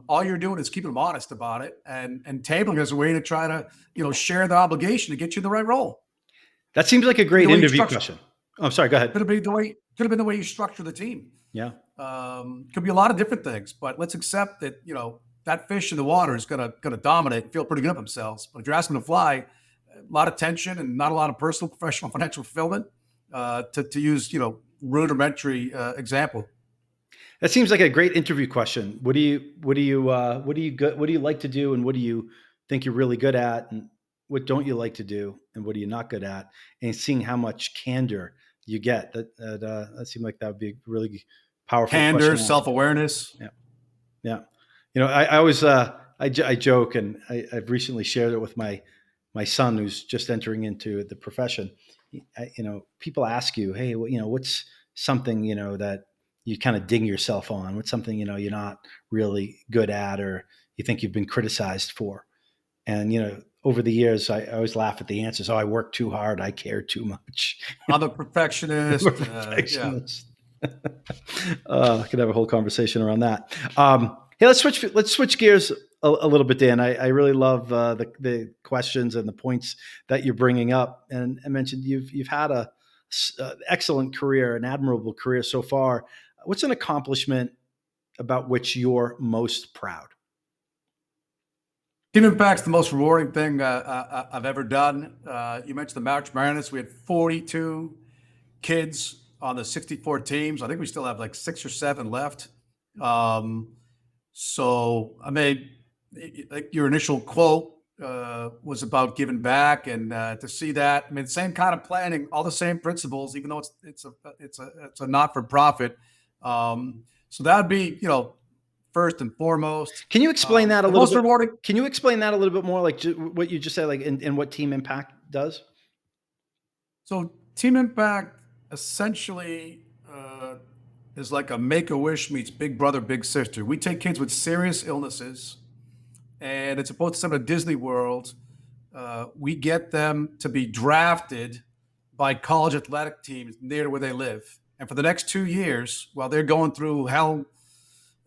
All you're doing is keeping them honest about it, and tabling as a way to try to share the obligation to get you in the right role. That seems like a great interview question. Oh, sorry. Go ahead. Could have been the way you structure the team. Yeah. Could be a lot of different things, but let's accept that that fish in the water is gonna dominate and feel pretty good of themselves. But if you're asking them to fly, a lot of tension and not a lot of personal, professional, financial fulfillment. To use rudimentary example. That seems like a great interview question. What do you like to do, and what do you think you're really good at, and what don't you like to do, and what are you not good at, and seeing how much candor you get. That seemed like that would be a really powerful candor, question. Self-awareness. Yeah. I always I joke, and I've recently shared it with my son who's just entering into the profession. People ask you, hey, what's something that you kind of ding yourself on? What's something you're not really good at, or you think you've been criticized for? And over the years, I always laugh at the answers. Oh, I work too hard. I care too much. I'm a perfectionist. I'm a perfectionist. I could have a whole conversation around that. Hey, let's switch gears a little bit, Dan. I really love the questions and the points that you're bringing up. And I mentioned you've had a excellent career, an admirable career so far. What's an accomplishment about which you're most proud? Team Impact's the most rewarding thing I've ever done. You mentioned the March Madness. We had 42 kids on the 64 teams. I think we still have like 6 or 7 left. So I made, like your initial quote was about giving back, and to see that, I mean, same kind of planning, all the same principles, even though it's a not-for-profit. So that'd be, first and foremost. Can you explain that a little most bit? Rewarding. Can you explain that a little bit more, like what you just said, like in what Team Impact does? So Team Impact essentially is like a Make-A-Wish meets Big Brother, Big Sister. We take kids with serious illnesses, and it's opposed to some of Disney World. We get them to be drafted by college athletic teams near to where they live. And for the next 2 years, while they're going through hell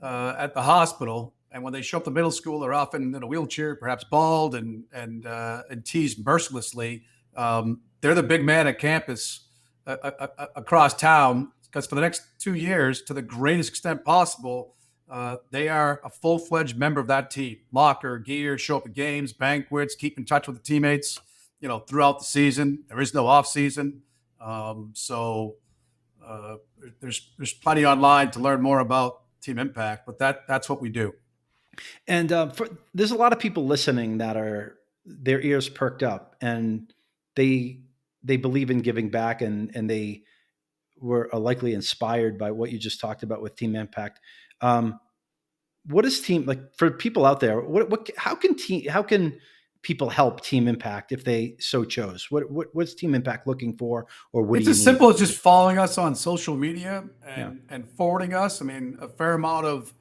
at the hospital, and when they show up to middle school, they're often in a wheelchair, perhaps bald and teased mercilessly. They're the big man at campus across town, because for the next 2 years, to the greatest extent possible, they are a full-fledged member of that team. Locker, gear, show up at games, banquets, keep in touch with the teammates, throughout the season. There is no off season. So there's plenty online to learn more about Team Impact, but that's what we do. And there's a lot of people listening that are their ears perked up, and they believe in giving back, and they are likely inspired by what you just talked about with Team Impact. What is team, like, for people out there? How can people help Team Impact if they so chose? What's Team Impact looking for, or what? It's as simple as just following us on social media and forwarding us. I mean, a fair amount of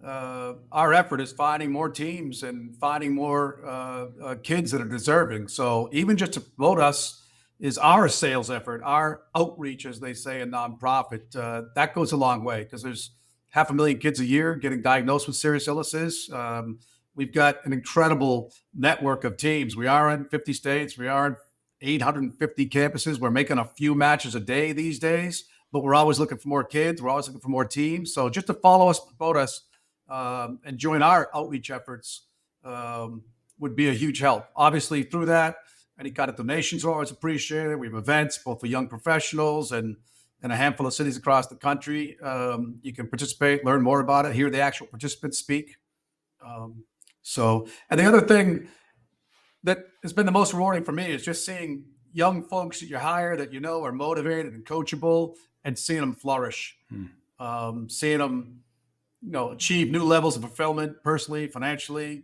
our effort is finding more teams and finding more kids that are deserving. So even just to promote us is our sales effort, our outreach, as they say in nonprofit. That goes a long way, because there's 500,000 kids a year getting diagnosed with serious illnesses. We've got an incredible network of teams. We are in 50 states. We are in 850 campuses. We're making a few matches a day these days, but we're always looking for more kids. We're always looking for more teams. So just to follow us, promote us, and join our outreach efforts would be a huge help. Obviously, through that, any kind of donations are always appreciated. We have events both for young professionals and in a handful of cities across the country. You can participate, learn more about it, hear the actual participants speak. And the other thing that has been the most rewarding for me is just seeing young folks that you hire that you know are motivated and coachable, and seeing them flourish, seeing them achieve new levels of fulfillment personally, financially,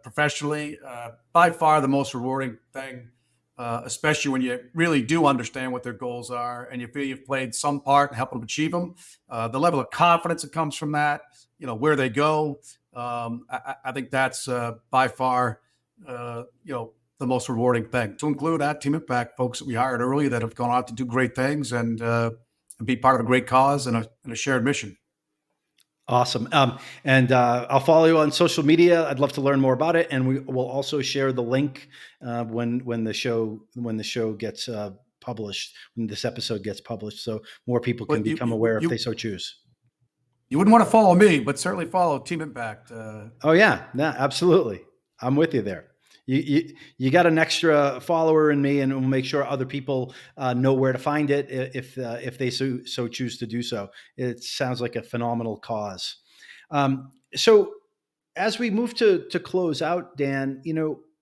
professionally. By far the most rewarding thing, especially when you really do understand what their goals are and you feel you've played some part in helping them achieve them. The level of confidence that comes from that, where they go. I think that's by far, the most rewarding thing, to include at Team Impact folks that we hired early that have gone out to do great things and be part of a great cause and a shared mission. Awesome. And I'll follow you on social media. I'd love to learn more about it. And we will also share the link when the show gets published, when this episode gets published, so more people can become aware if they so choose. You wouldn't want to follow me, but certainly follow Team Impact. Oh yeah, absolutely. I'm with you there. You got an extra follower in me, and we'll make sure other people know where to find it if they so choose to do so. It sounds like a phenomenal cause. So as we move to close out, Dan,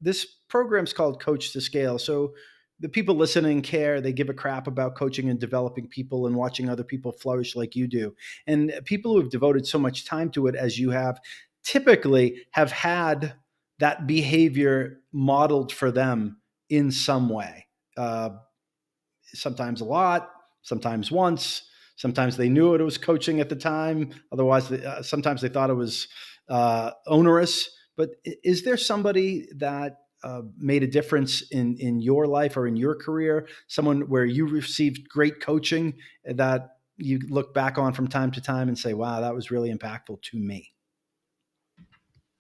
this program's called Coach2Scale. So the people listening care, they give a crap about coaching and developing people and watching other people flourish like you do. And people who have devoted so much time to it as you have typically have had that behavior modeled for them in some way. Sometimes a lot, sometimes once, sometimes they knew it was coaching at the time. Otherwise, sometimes they thought it was onerous. But is there somebody that made a difference in your life or in your career, someone where you received great coaching that you look back on from time to time and say, wow, that was really impactful to me?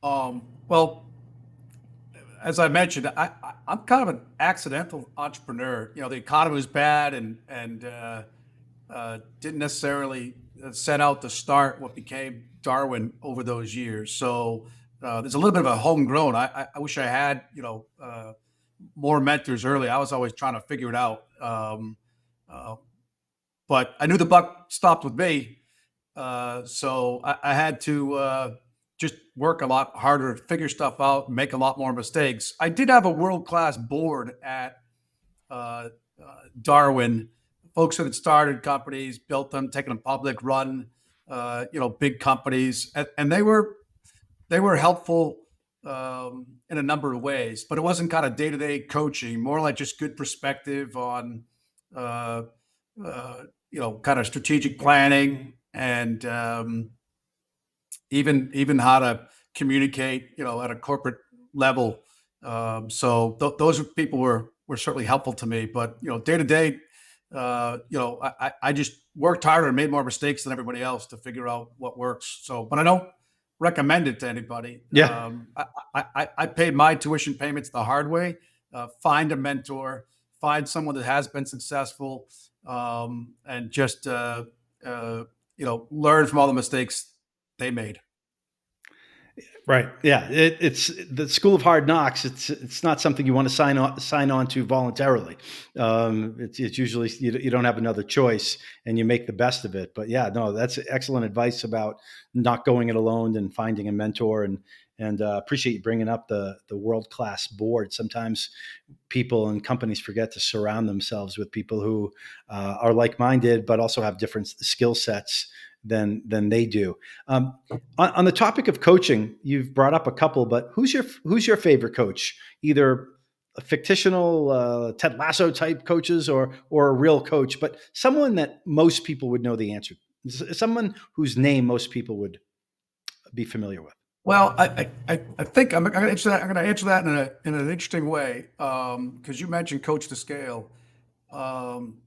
Well, as I mentioned, I'm kind of an accidental entrepreneur. The economy was bad and didn't necessarily set out to start what became Darwin over those years. So there's a little bit of a homegrown. I wish I had more mentors early. I was always trying to figure it out, but I knew the buck stopped with me, so I had to just work a lot harder, figure stuff out, make a lot more mistakes. I did have a world-class board at Darwin, folks that had started companies, built them, taken them public, run, big companies, and they were helpful in a number of ways. But it wasn't kind of day-to-day coaching, more like just good perspective on, kind of strategic planning and even how to communicate, at a corporate level. Those people were certainly helpful to me. But day to day, I just worked harder and made more mistakes than everybody else to figure out what works. But I don't recommend it to anybody. Yeah. I paid my tuition payments the hard way. Find a mentor, find someone that has been successful, and just learn from all the mistakes they made. Right. Yeah. It's the school of hard knocks. It's not something you want to sign on to voluntarily. It's usually you don't have another choice and you make the best of it. But yeah, no, that's excellent advice about not going it alone and finding a mentor, and appreciate you bringing up the world-class board. Sometimes people and companies forget to surround themselves with people who are like-minded, but also have different skill sets than they do. On the topic of coaching, you've brought up a couple, but who's your favorite coach? Either a fictional Ted Lasso type coaches or a real coach, but someone that most people would know the answer. Someone whose name most people would be familiar with. Well, I think I'm going to answer that. I'm going to answer that in an interesting way, because you mentioned Coach2Scale. I'm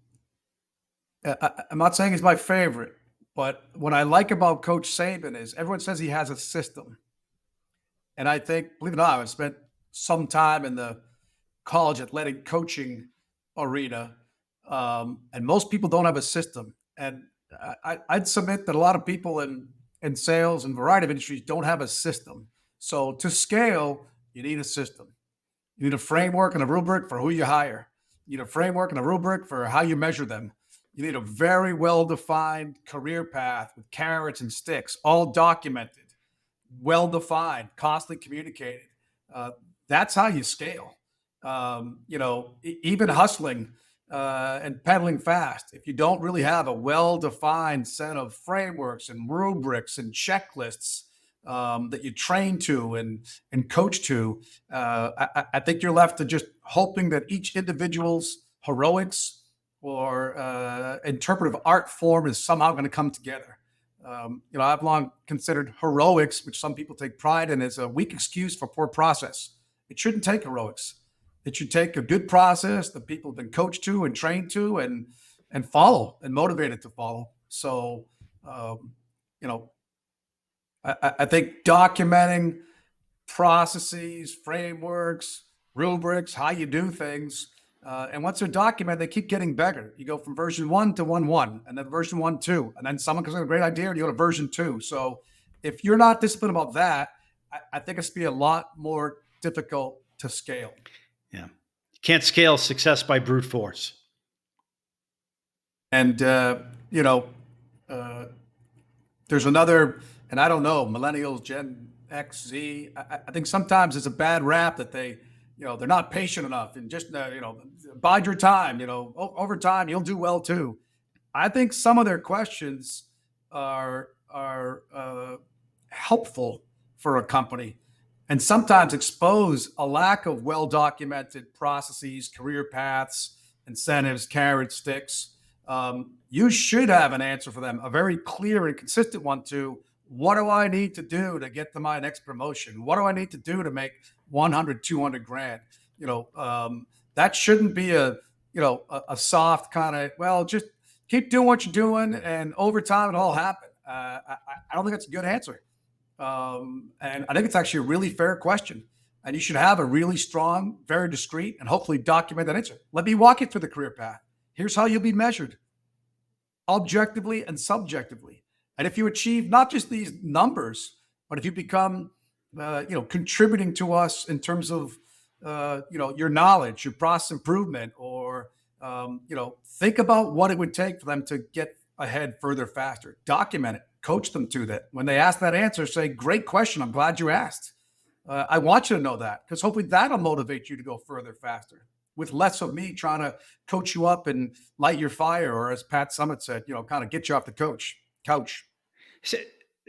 not saying he's my favorite, but what I like about Coach Saban is everyone says he has a system, and I think, believe it or not, I've spent some time in the college athletic coaching arena, and most people don't have a system. And I'd submit that a lot of people in sales and variety of industries don't have a system. So to scale, you need a system. You need a framework and a rubric for who you hire. You need a framework and a rubric for how you measure them. You need a very well defined career path with carrots and sticks, all documented, well defined, constantly communicated. Uh, that's how you scale. Even hustling and pedaling fast, if you don't really have a well defined set of frameworks and rubrics and checklists that you train to and coach to, I think you're left to just hoping that each individual's heroics or interpretive art form is somehow going to come together. I've long considered heroics, which some people take pride in, as a weak excuse for poor process. It shouldn't take heroics. It should take a good process that people have been coached to and trained to and follow and motivated to follow. So, um, you know, I think documenting processes, frameworks, rubrics, how you do things. And once they're documented, they keep getting better. You go from version 1 to 1.1, and then version 1.2, and then someone comes with a great idea, and you go to version 2. So if you're not disciplined about that, I think it's be a lot more difficult to scale. Yeah. You can't scale success by brute force. And, there's another, and I don't know, millennials, Gen X, Z. I think sometimes it's a bad rap that they're not patient enough and just, bide your time, over time, you'll do well too. I think some of their questions are helpful for a company and sometimes expose a lack of well documented processes, career paths, incentives, carrot sticks. You should have an answer for them, a very clear and consistent one to what do I need to do to get to my next promotion? What do I need to do to make 100, 200 grand? That shouldn't be a soft kind of, well, just keep doing what you're doing and over time it'll all happen. I don't think that's a good answer. And I think it's actually a really fair question. And you should have a really strong, very discreet, and hopefully documented answer. Let me walk you through the career path. Here's how you'll be measured objectively and subjectively. And if you achieve not just these numbers, but if you become, contributing to us in terms of, your knowledge, your process improvement, or, think about what it would take for them to get ahead further, faster. Document it, coach them to that. When they ask that answer, say, great question. I'm glad you asked. I want you to know that because hopefully that'll motivate you to go further, faster with less of me trying to coach you up and light your fire, or as Pat Summitt said, kind of get you off the couch.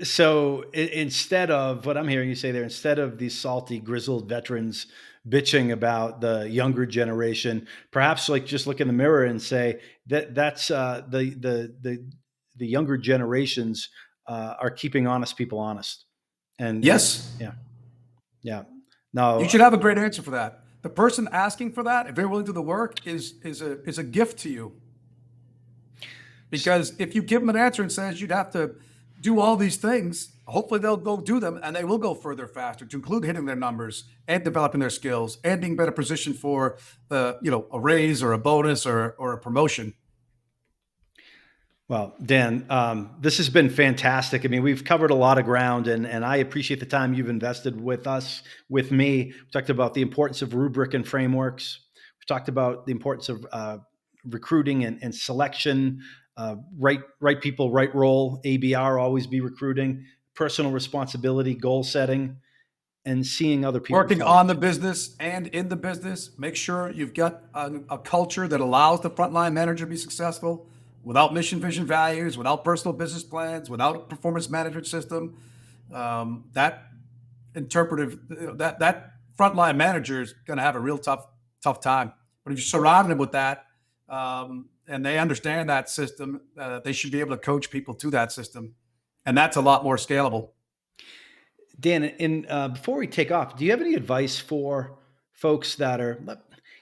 So, instead of what I'm hearing you say there, instead of these salty, grizzled veterans bitching about the younger generation, perhaps like just look in the mirror and say that's the younger generations are keeping honest people honest. And Yes. yeah, yeah. No, You should have a great answer for that. The person asking for that, if they're willing to do the work, is a gift to you. Because if you give them an answer and says you'd have to do all these things, hopefully they'll go do them and they will go further, faster, to include hitting their numbers and developing their skills and being better positioned for a raise or a bonus or a promotion. Well, Dan, this has been fantastic. I mean, we've covered a lot of ground, and I appreciate the time you've invested with us, with me. We talked about the importance of rubric and frameworks. We talked about the importance of recruiting and selection, right people, right role, ABR, always be recruiting, personal responsibility, goal setting, and seeing other people Working flourish. on the business and in the business, make sure you've got a culture that allows the frontline manager to be successful. Without mission, vision, values, without personal business plans, without a performance management system, that interpretive that frontline manager is going to have a real tough time. But if you surround them with that, and they understand that system, they should be able to coach people to that system, and that's a lot more scalable. Dan, before we take off, do you have any advice for folks that are,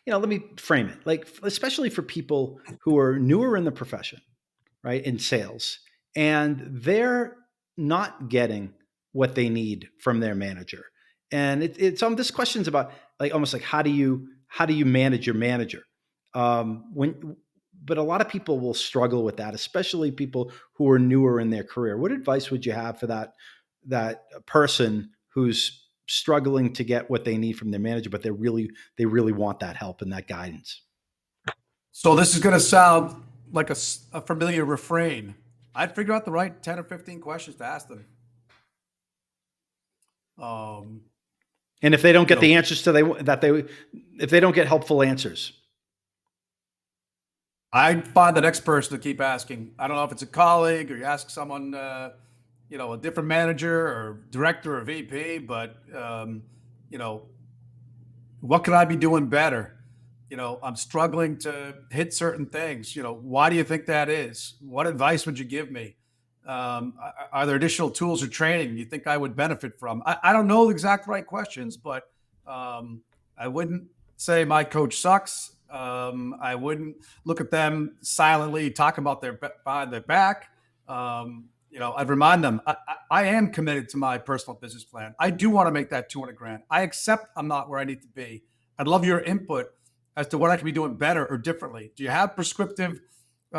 let me frame it, like especially for people who are newer in the profession, right, in sales, and they're not getting what they need from their manager, and it's this question's about like almost like how do you manage your manager, But a lot of people will struggle with that, especially people who are newer in their career. What advice would you have for that person who's struggling to get what they need from their manager, but they really want that help and that guidance? So this is going to sound like a familiar refrain. I'd figure out the right 10 or 15 questions to ask them. And if they don't get You know, the answers if they don't get helpful answers, I find the next person to keep asking. I don't know if it's a colleague or you ask someone, a different manager or director or VP, but what could I be doing better? I'm struggling to hit certain things. Why do you think that is? What advice would you give me? Are there additional tools or training you think I would benefit from? I don't know the exact right questions, but I wouldn't say my coach sucks. I wouldn't look at them silently talking about behind their back. I'd remind them I am committed to my personal business plan. I do want to make that 200 grand. I accept I'm not where I need to be. I'd love your input as to what I could be doing better or differently. Do you have prescriptive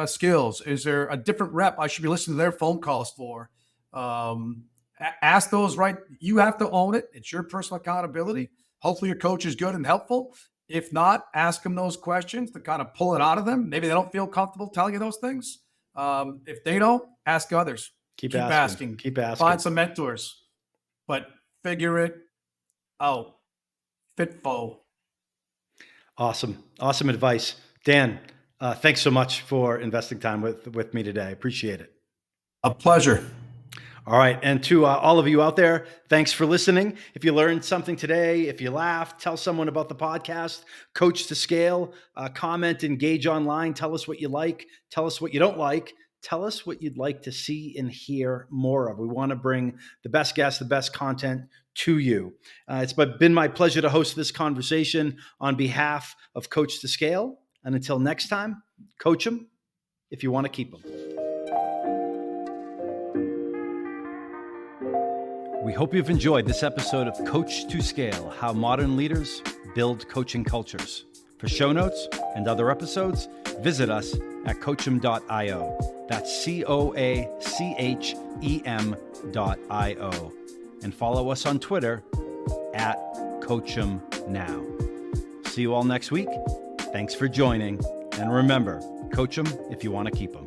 skills? Is there a different rep I should be listening to their phone calls for? Ask those, right? You have to own it. It's your personal accountability. Hopefully your coach is good and helpful. If not, ask them those questions to kind of pull it out of them. Maybe they don't feel comfortable telling you those things. If they don't, ask others. Keep asking. Find some mentors, but figure it out. Fitfo. Awesome advice, Dan. Thanks so much for investing time with me today. I appreciate it. A pleasure. All right. And to all of you out there, thanks for listening. If you learned something today, if you laughed, tell someone about the podcast, Coach2Scale, comment, engage online. Tell us what you like. Tell us what you don't like. Tell us what you'd like to see and hear more of. We want to bring the best guests, the best content to you. It's been my pleasure to host this conversation on behalf of Coach2Scale. And until next time, coach them if you want to keep them. We hope you've enjoyed this episode of Coach2Scale, How Modern Leaders Build Coaching Cultures. For show notes and other episodes, visit us at coachem.io. That's COACHEM.io. And follow us on Twitter at CoachemNow. See you all next week. Thanks for joining. And remember, coach them if you want to keep them.